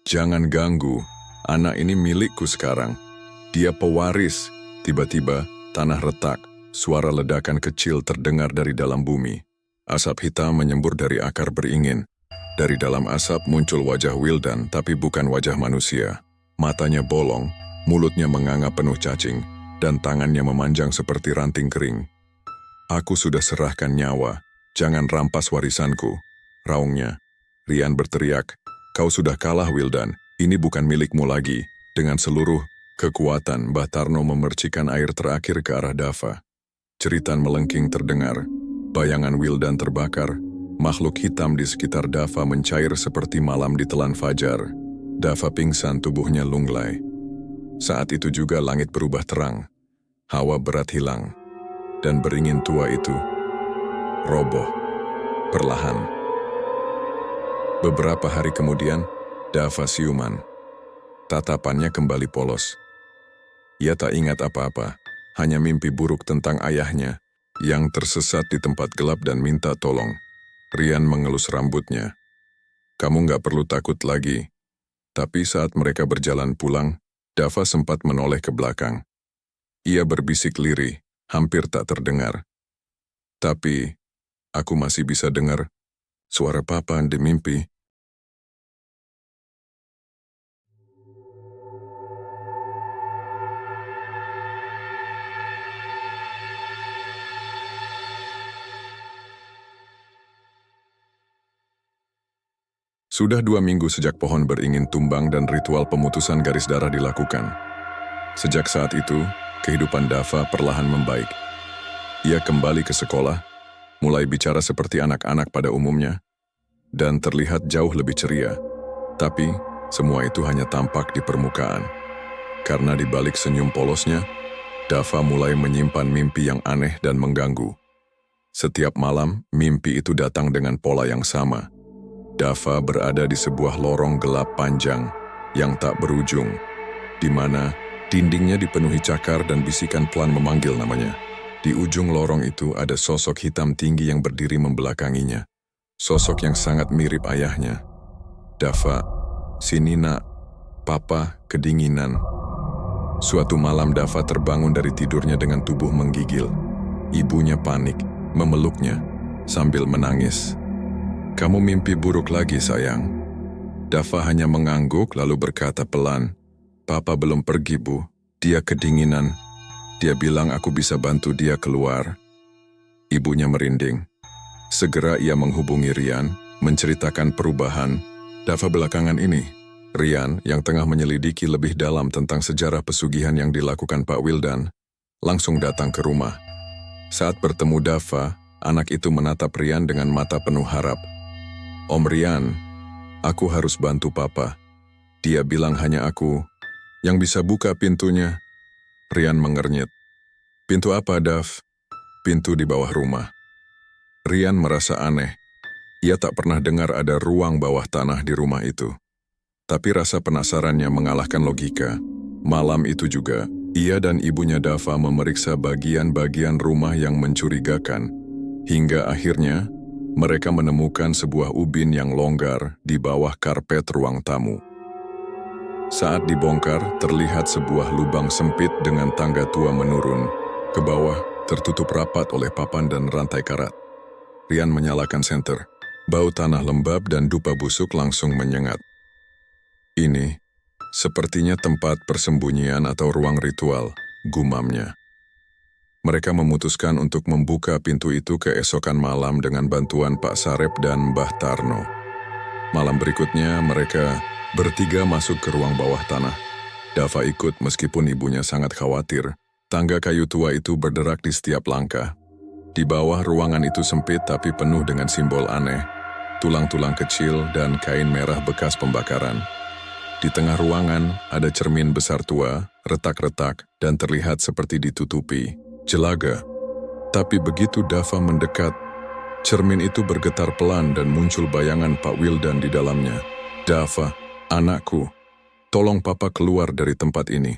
Jangan ganggu. Anak ini milikku sekarang. Dia pewaris. Tiba-tiba, tanah retak. Suara ledakan kecil terdengar dari dalam bumi. Asap hitam menyembur dari akar beringin. Dari dalam asap muncul wajah Wildan, tapi bukan wajah manusia. Matanya bolong, mulutnya menganga penuh cacing, dan tangannya memanjang seperti ranting kering. Aku sudah serahkan nyawa. Jangan rampas warisanku. Raungnya. Rian berteriak. Kau sudah kalah, Wildan. Ini bukan milikmu lagi. Dengan seluruh kekuatan, Mbah Tarno memercikan air terakhir ke arah Dava. Jeritan melengking terdengar. Bayangan Wildan terbakar. Makhluk hitam di sekitar Dava mencair seperti malam ditelan fajar. Dava pingsan, tubuhnya lunglai. Saat itu juga langit berubah terang. Hawa berat hilang. Dan beringin tua itu roboh. Perlahan. Beberapa hari kemudian, Dava siuman. Tatapannya kembali polos. Ia tak ingat apa-apa, hanya mimpi buruk tentang ayahnya yang tersesat di tempat gelap dan minta tolong. Rian mengelus rambutnya. Kamu nggak perlu takut lagi. Tapi saat mereka berjalan pulang, Dava sempat menoleh ke belakang. Ia berbisik lirih, hampir tak terdengar. Tapi, aku masih bisa dengar suara papa di mimpi. Sudah 2 minggu sejak pohon beringin tumbang dan ritual pemutusan garis darah dilakukan. Sejak saat itu, kehidupan Dava perlahan membaik. Ia kembali ke sekolah, mulai bicara seperti anak-anak pada umumnya, dan terlihat jauh lebih ceria. Tapi, semua itu hanya tampak di permukaan. Karena di balik senyum polosnya, Dava mulai menyimpan mimpi yang aneh dan mengganggu. Setiap malam, mimpi itu datang dengan pola yang sama. Dava berada di sebuah lorong gelap panjang yang tak berujung, di mana dindingnya dipenuhi cakar dan bisikan pelan memanggil namanya. Di ujung lorong itu ada sosok hitam tinggi yang berdiri membelakanginya. Sosok yang sangat mirip ayahnya. Dava, sini nak, papa kedinginan. Suatu malam Dava terbangun dari tidurnya dengan tubuh menggigil. Ibunya panik, memeluknya sambil menangis. Kamu mimpi buruk lagi, sayang. Dava hanya mengangguk lalu berkata pelan, Papa belum pergi, Bu. Dia kedinginan. Dia bilang aku bisa bantu dia keluar. Ibunya merinding. Segera ia menghubungi Rian, menceritakan perubahan Dava belakangan ini. Rian, yang tengah menyelidiki lebih dalam tentang sejarah pesugihan yang dilakukan Pak Wildan, langsung datang ke rumah. Saat bertemu Dava, anak itu menatap Rian dengan mata penuh harap. Om Rian, aku harus bantu Papa. Dia bilang hanya aku yang bisa buka pintunya. Rian mengernyit. Pintu apa, Dav? Pintu di bawah rumah. Rian merasa aneh. Ia tak pernah dengar ada ruang bawah tanah di rumah itu. Tapi rasa penasarannya mengalahkan logika. Malam itu juga, ia dan ibunya Dava memeriksa bagian-bagian rumah yang mencurigakan, hingga akhirnya mereka menemukan sebuah ubin yang longgar di bawah karpet ruang tamu. Saat dibongkar, terlihat sebuah lubang sempit dengan tangga tua menurun ke bawah, tertutup rapat oleh papan dan rantai karat. Rian menyalakan senter. Bau tanah lembab dan dupa busuk langsung menyengat. Ini sepertinya tempat persembunyian atau ruang ritual, gumamnya. Mereka memutuskan untuk membuka pintu itu keesokan malam dengan bantuan Pak Sarep dan Mbah Tarno. Malam berikutnya mereka bertiga masuk ke ruang bawah tanah. Dava ikut meskipun ibunya sangat khawatir. Tangga kayu tua itu berderak di setiap langkah. Di bawah ruangan itu sempit tapi penuh dengan simbol aneh. Tulang-tulang kecil dan kain merah bekas pembakaran. Di tengah ruangan ada cermin besar tua, retak-retak, dan terlihat seperti ditutupi jelaga. Tapi begitu Dava mendekat, cermin itu bergetar pelan dan muncul bayangan Pak Wildan di dalamnya. Dava, anakku, tolong papa keluar dari tempat ini.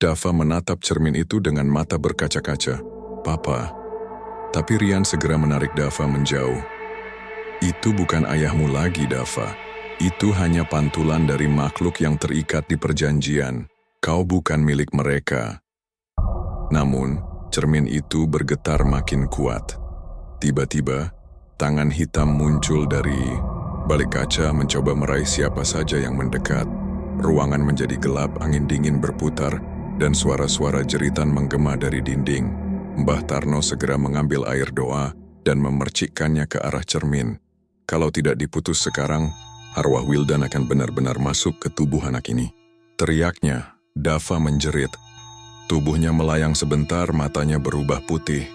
Dava menatap cermin itu dengan mata berkaca-kaca. Papa. Tapi Rian segera menarik Dava menjauh. Itu bukan ayahmu lagi, Dava. Itu hanya pantulan dari makhluk yang terikat di perjanjian. Kau bukan milik mereka. Namun, cermin itu bergetar makin kuat. Tiba-tiba, tangan hitam muncul dari balik kaca mencoba meraih siapa saja yang mendekat. Ruangan menjadi gelap, angin dingin berputar, dan suara-suara jeritan menggema dari dinding. Mbah Tarno segera mengambil air doa dan memercikkannya ke arah cermin. Kalau tidak diputus sekarang, arwah Wildan akan benar-benar masuk ke tubuh anak ini. Teriaknya, Dava menjerit. Tubuhnya melayang sebentar, matanya berubah putih.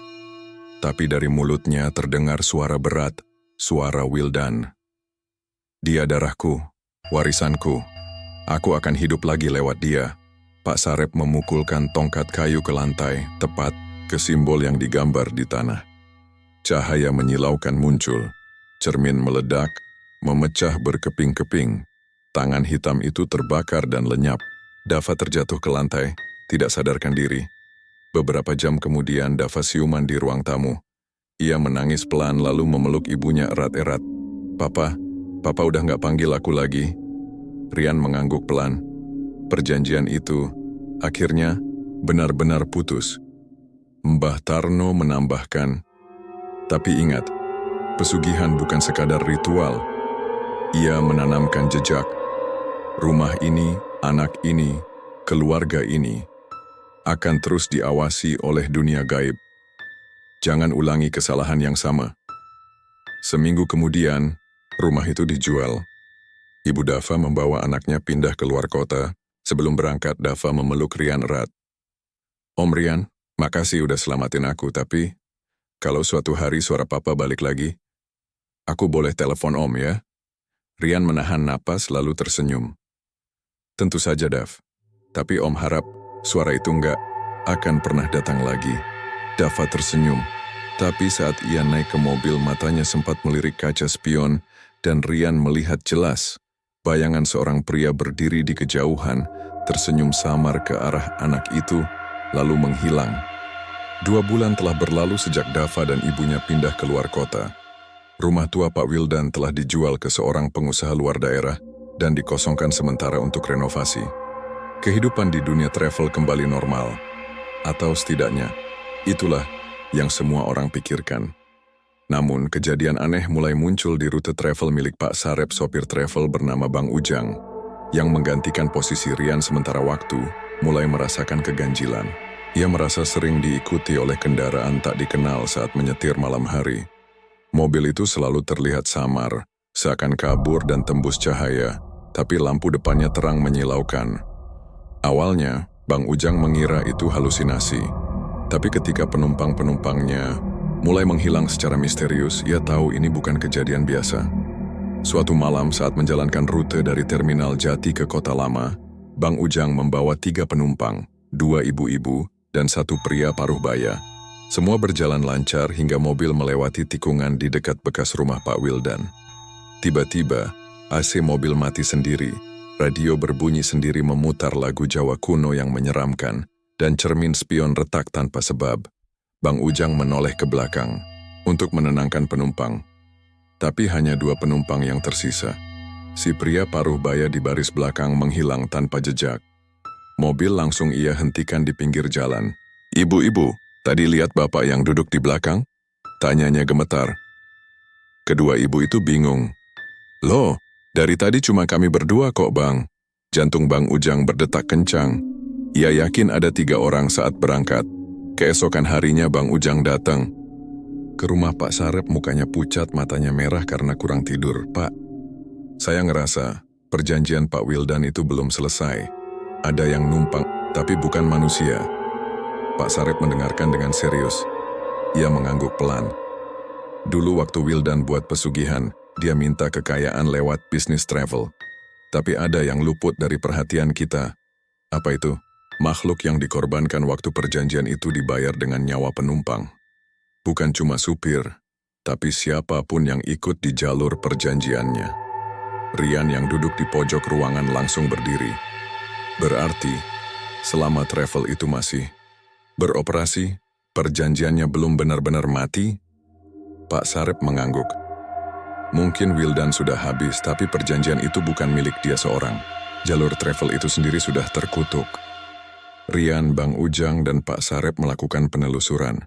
Tapi dari mulutnya terdengar suara berat, suara Wildan. Dia darahku, warisanku. Aku akan hidup lagi lewat dia. Pak Sarep memukulkan tongkat kayu ke lantai, tepat ke simbol yang digambar di tanah. Cahaya menyilaukan muncul. Cermin meledak, memecah berkeping-keping. Tangan hitam itu terbakar dan lenyap. Dava terjatuh ke lantai, tidak sadarkan diri. Beberapa jam kemudian Dava siuman di ruang tamu. Ia menangis pelan lalu memeluk ibunya erat-erat. Papa udah gak panggil aku lagi. Rian mengangguk pelan. Perjanjian itu, akhirnya, benar-benar putus. Mbah Tarno menambahkan, tapi ingat, pesugihan bukan sekadar ritual. Ia menanamkan jejak. Rumah ini, anak ini, keluarga ini akan terus diawasi oleh dunia gaib. Jangan ulangi kesalahan yang sama. Seminggu kemudian, rumah itu dijual. Ibu Dava membawa anaknya pindah ke luar kota. Sebelum berangkat, Dava memeluk Rian erat. Om Rian, makasih udah selamatin aku, tapi kalau suatu hari suara papa balik lagi, aku boleh telepon Om ya? Rian menahan napas lalu tersenyum. Tentu saja, Dav. Tapi Om harap suara itu nggak akan pernah datang lagi. Dava tersenyum. Tapi saat ia naik ke mobil, matanya sempat melirik kaca spion dan Rian melihat jelas bayangan seorang pria berdiri di kejauhan, tersenyum samar ke arah anak itu, lalu menghilang. 2 bulan telah berlalu sejak Dava dan ibunya pindah ke luar kota. Rumah tua Pak Wildan telah dijual ke seorang pengusaha luar daerah dan dikosongkan sementara untuk renovasi. Kehidupan di dunia travel kembali normal. Atau setidaknya, itulah yang semua orang pikirkan. Namun, kejadian aneh mulai muncul di rute travel milik Pak Sarep, sopir travel bernama Bang Ujang, yang menggantikan posisi Rian sementara waktu, mulai merasakan keganjilan. Ia merasa sering diikuti oleh kendaraan tak dikenal saat menyetir malam hari. Mobil itu selalu terlihat samar, seakan kabur dan tembus cahaya, tapi lampu depannya terang menyilaukan. Awalnya, Bang Ujang mengira itu halusinasi, tapi ketika penumpang-penumpangnya mulai menghilang secara misterius, ia tahu ini bukan kejadian biasa. Suatu malam saat menjalankan rute dari Terminal Jati ke Kota Lama, Bang Ujang membawa 3 penumpang, 2 ibu-ibu, dan 1 pria paruh baya. Semua berjalan lancar hingga mobil melewati tikungan di dekat bekas rumah Pak Wildan. Tiba-tiba, AC mobil mati sendiri, Radio berbunyi sendiri memutar lagu Jawa kuno yang menyeramkan, dan cermin spion retak tanpa sebab. Bang Ujang menoleh ke belakang untuk menenangkan penumpang. Tapi hanya 2 penumpang yang tersisa. Si pria paruh baya di baris belakang menghilang tanpa jejak. Mobil langsung ia hentikan di pinggir jalan. "Ibu-ibu, tadi lihat bapak yang duduk di belakang?" Tanyanya gemetar. Kedua ibu itu bingung. "Loh, dari tadi cuma kami berdua kok, Bang." Jantung Bang Ujang berdetak kencang. Ia yakin ada 3 orang saat berangkat. Keesokan harinya Bang Ujang datang ke rumah Pak Sarep, mukanya pucat, matanya merah karena kurang tidur. "Pak, saya ngerasa perjanjian Pak Wildan itu belum selesai. Ada yang numpang, tapi bukan manusia." Pak Sarep mendengarkan dengan serius. Ia mengangguk pelan. Dulu waktu Wildan buat pesugihan, dia minta kekayaan lewat bisnis travel. Tapi ada yang luput dari perhatian kita. Apa itu? Makhluk yang dikorbankan waktu perjanjian itu dibayar dengan nyawa penumpang. Bukan cuma supir, tapi siapapun yang ikut di jalur perjanjiannya. Rian yang duduk di pojok ruangan langsung berdiri. Berarti, selama travel itu masih beroperasi, perjanjiannya belum benar-benar mati? Pak Sarep mengangguk. Mungkin Wildan sudah habis, tapi perjanjian itu bukan milik dia seorang. Jalur travel itu sendiri sudah terkutuk. Rian, Bang Ujang, dan Pak Sarep melakukan penelusuran.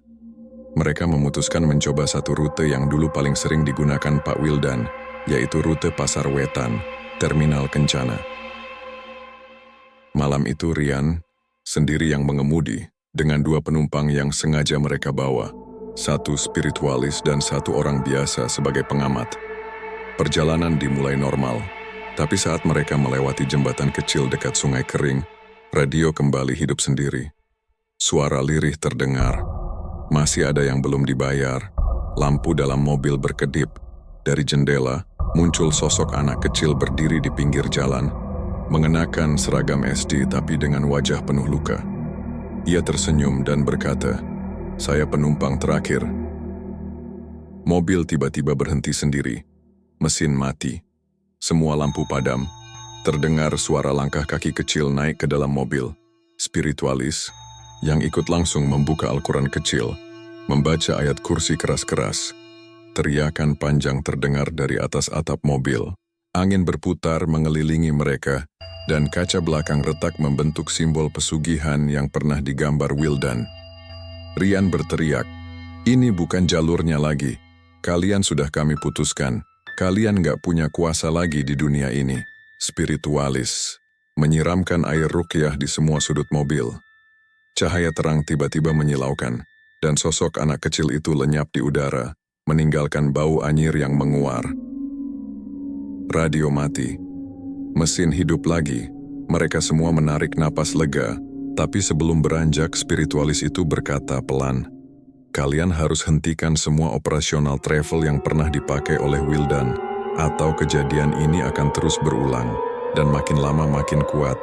Mereka memutuskan mencoba satu rute yang dulu paling sering digunakan Pak Wildan, yaitu rute Pasar Wetan, Terminal Kencana. Malam itu Rian sendiri yang mengemudi, dengan 2 penumpang yang sengaja mereka bawa. 1 spiritualis dan 1 orang biasa sebagai pengamat. Perjalanan dimulai normal, tapi saat mereka melewati jembatan kecil dekat Sungai Kering, radio kembali hidup sendiri. Suara lirih terdengar. Masih ada yang belum dibayar. Lampu dalam mobil berkedip. Dari jendela, muncul sosok anak kecil berdiri di pinggir jalan, mengenakan seragam SD tapi dengan wajah penuh luka. Ia tersenyum dan berkata, "Saya penumpang terakhir." Mobil tiba-tiba berhenti sendiri. Mesin mati. Semua lampu padam. Terdengar suara langkah kaki kecil naik ke dalam mobil. Spiritualis, yang ikut langsung membuka Al-Quran kecil, membaca ayat kursi keras-keras. Teriakan panjang terdengar dari atas atap mobil. Angin berputar mengelilingi mereka, dan kaca belakang retak membentuk simbol pesugihan yang pernah digambar Wildan. Rian berteriak, "Ini bukan jalurnya lagi. Kalian sudah kami putuskan. Kalian gak punya kuasa lagi di dunia ini." Spiritualis menyiramkan air ruqyah di semua sudut mobil. Cahaya terang tiba-tiba menyilaukan, dan sosok anak kecil itu lenyap di udara, meninggalkan bau anyir yang menguar. Radio mati. Mesin hidup lagi. Mereka semua menarik napas lega, tapi sebelum beranjak, spiritualis itu berkata pelan, "Kalian harus hentikan semua operasional travel yang pernah dipakai oleh Wildan, atau kejadian ini akan terus berulang, dan makin lama makin kuat."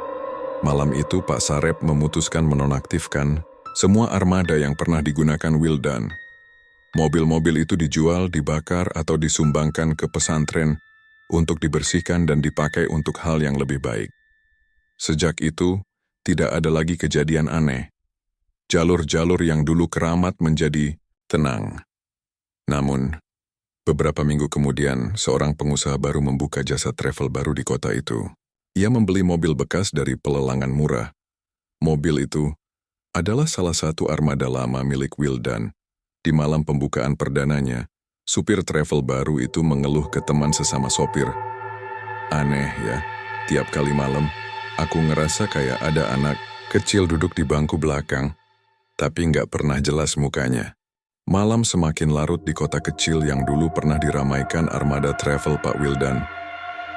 Malam itu Pak Sarep memutuskan menonaktifkan semua armada yang pernah digunakan Wildan. Mobil-mobil itu dijual, dibakar, atau disumbangkan ke pesantren untuk dibersihkan dan dipakai untuk hal yang lebih baik. Sejak itu, tidak ada lagi kejadian aneh. Jalur-jalur yang dulu keramat menjadi tenang. Namun, beberapa minggu kemudian, seorang pengusaha baru membuka jasa travel baru di kota itu. Ia membeli mobil bekas dari pelelangan murah. Mobil itu adalah salah satu armada lama milik Wildan. Di malam pembukaan perdananya, supir travel baru itu mengeluh ke teman sesama sopir. "Aneh ya, tiap kali malam, aku ngerasa kayak ada anak kecil duduk di bangku belakang, tapi nggak pernah jelas mukanya." Malam semakin larut di kota kecil yang dulu pernah diramaikan armada travel Pak Wildan.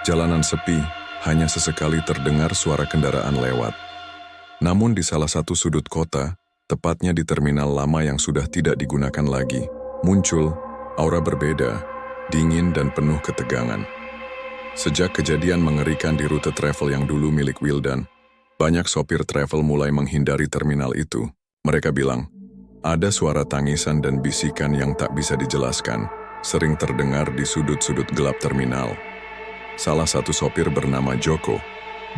Jalanan sepi, hanya sesekali terdengar suara kendaraan lewat. Namun di salah satu sudut kota, tepatnya di terminal lama yang sudah tidak digunakan lagi, muncul aura berbeda, dingin dan penuh ketegangan. Sejak kejadian mengerikan di rute travel yang dulu milik Wildan, banyak sopir travel mulai menghindari terminal itu. Mereka bilang, ada suara tangisan dan bisikan yang tak bisa dijelaskan, sering terdengar di sudut-sudut gelap terminal. Salah satu sopir bernama Joko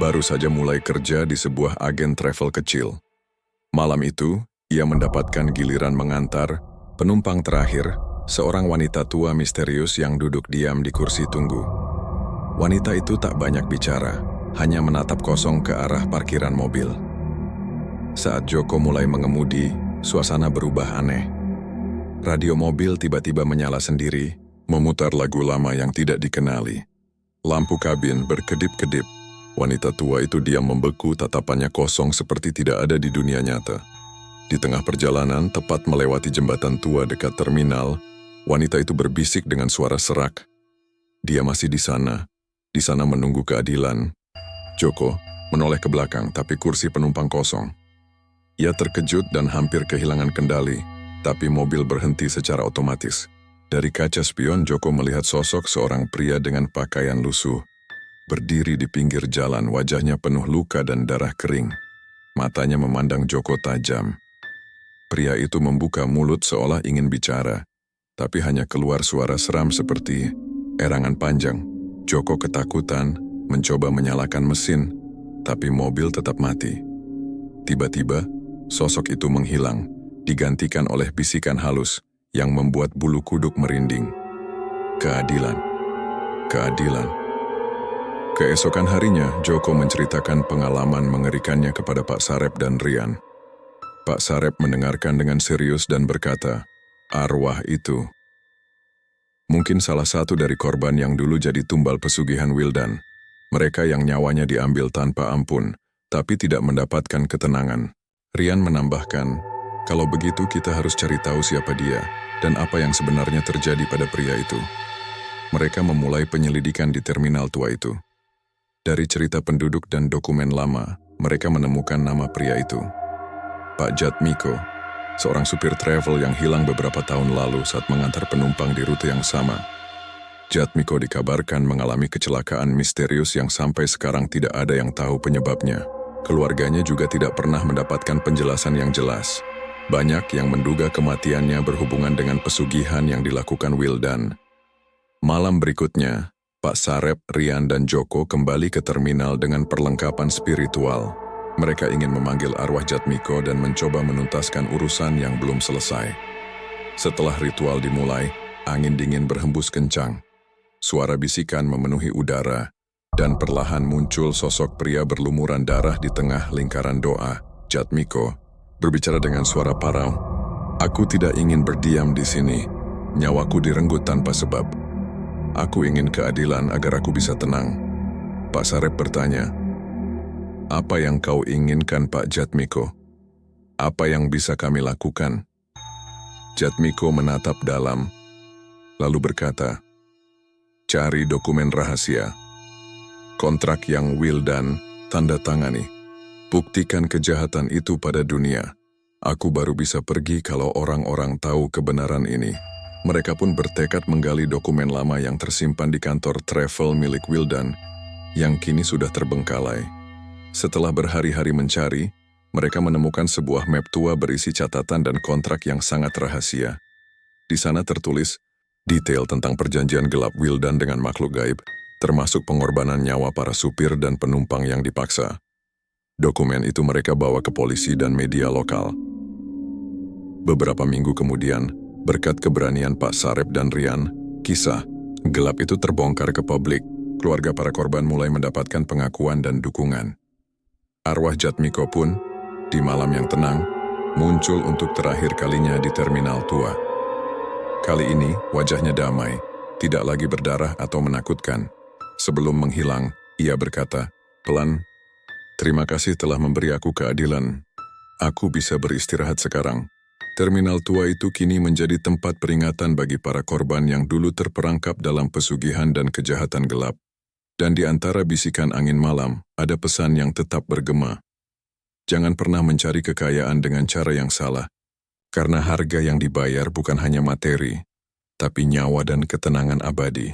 Baru saja mulai kerja di sebuah agen travel kecil. Malam itu, ia mendapatkan giliran mengantar penumpang terakhir, seorang wanita tua misterius yang duduk diam di kursi tunggu. Wanita itu tak banyak bicara, hanya menatap kosong ke arah parkiran mobil. Saat Joko mulai mengemudi, suasana berubah aneh. Radio mobil tiba-tiba menyala sendiri, memutar lagu lama yang tidak dikenali. Lampu kabin berkedip-kedip. Wanita tua itu diam membeku, tatapannya kosong seperti tidak ada di dunia nyata. Di tengah perjalanan, tepat melewati jembatan tua dekat terminal, wanita itu berbisik dengan suara serak. Dia masih di sana menunggu keadilan. Joko menoleh ke belakang, tapi kursi penumpang kosong. Ia terkejut dan hampir kehilangan kendali, tapi mobil berhenti secara otomatis. Dari kaca spion, Joko melihat sosok seorang pria dengan pakaian lusuh. Berdiri di pinggir jalan, wajahnya penuh luka dan darah kering. Matanya memandang Joko tajam. Pria itu membuka mulut seolah ingin bicara, tapi hanya keluar suara seram seperti erangan panjang. Joko ketakutan, mencoba menyalakan mesin, tapi mobil tetap mati. Tiba-tiba, sosok itu menghilang, digantikan oleh bisikan halus yang membuat bulu kuduk merinding. Keadilan. Keadilan. Keesokan harinya, Joko menceritakan pengalaman mengerikannya kepada Pak Sarep dan Rian. Pak Sarep mendengarkan dengan serius dan berkata, "Arwah itu mungkin salah satu dari korban yang dulu jadi tumbal pesugihan Wildan. Mereka yang nyawanya diambil tanpa ampun, tapi tidak mendapatkan ketenangan." Rian menambahkan, "Kalau begitu kita harus cari tahu siapa dia dan apa yang sebenarnya terjadi pada pria itu." Mereka memulai penyelidikan di terminal tua itu. Dari cerita penduduk dan dokumen lama, mereka menemukan nama pria itu. Pak Jatmiko, seorang supir travel yang hilang beberapa tahun lalu saat mengantar penumpang di rute yang sama. Jatmiko dikabarkan mengalami kecelakaan misterius yang sampai sekarang tidak ada yang tahu penyebabnya. Keluarganya juga tidak pernah mendapatkan penjelasan yang jelas. Banyak yang menduga kematiannya berhubungan dengan pesugihan yang dilakukan Wildan. Malam berikutnya, Pak Sarep, Rian, dan Joko kembali ke terminal dengan perlengkapan spiritual. Mereka ingin memanggil arwah Jatmiko dan mencoba menuntaskan urusan yang belum selesai. Setelah ritual dimulai, angin dingin berhembus kencang. Suara bisikan memenuhi udara, dan perlahan muncul sosok pria berlumuran darah di tengah lingkaran doa. Jatmiko berbicara dengan suara parau, "Aku tidak ingin berdiam di sini. Nyawaku direnggut tanpa sebab. Aku ingin keadilan agar aku bisa tenang." Pak Sarep bertanya, "Apa yang kau inginkan, Pak Jatmiko? Apa yang bisa kami lakukan?" Jatmiko menatap dalam, lalu berkata, "Cari dokumen rahasia. Kontrak yang Wildan tanda tangani. Buktikan kejahatan itu pada dunia. Aku baru bisa pergi kalau orang-orang tahu kebenaran ini." Mereka pun bertekad menggali dokumen lama yang tersimpan di kantor travel milik Wildan, yang kini sudah terbengkalai. Setelah berhari-hari mencari, mereka menemukan sebuah map tua berisi catatan dan kontrak yang sangat rahasia. Di sana tertulis detail tentang perjanjian gelap Wildan dengan makhluk gaib, termasuk pengorbanan nyawa para supir dan penumpang yang dipaksa. Dokumen itu mereka bawa ke polisi dan media lokal. Beberapa minggu kemudian, berkat keberanian Pak Sarep dan Rian, kisah gelap itu terbongkar ke publik. Keluarga para korban mulai mendapatkan pengakuan dan dukungan. Arwah Jatmiko pun, di malam yang tenang, muncul untuk terakhir kalinya di terminal tua. Kali ini, wajahnya damai, tidak lagi berdarah atau menakutkan. Sebelum menghilang, ia berkata, pelan, "Terima kasih telah memberi aku keadilan. Aku bisa beristirahat sekarang." Terminal tua itu kini menjadi tempat peringatan bagi para korban yang dulu terperangkap dalam pesugihan dan kejahatan gelap. Dan di antara bisikan angin malam, ada pesan yang tetap bergema. Jangan pernah mencari kekayaan dengan cara yang salah, karena harga yang dibayar bukan hanya materi, tapi nyawa dan ketenangan abadi.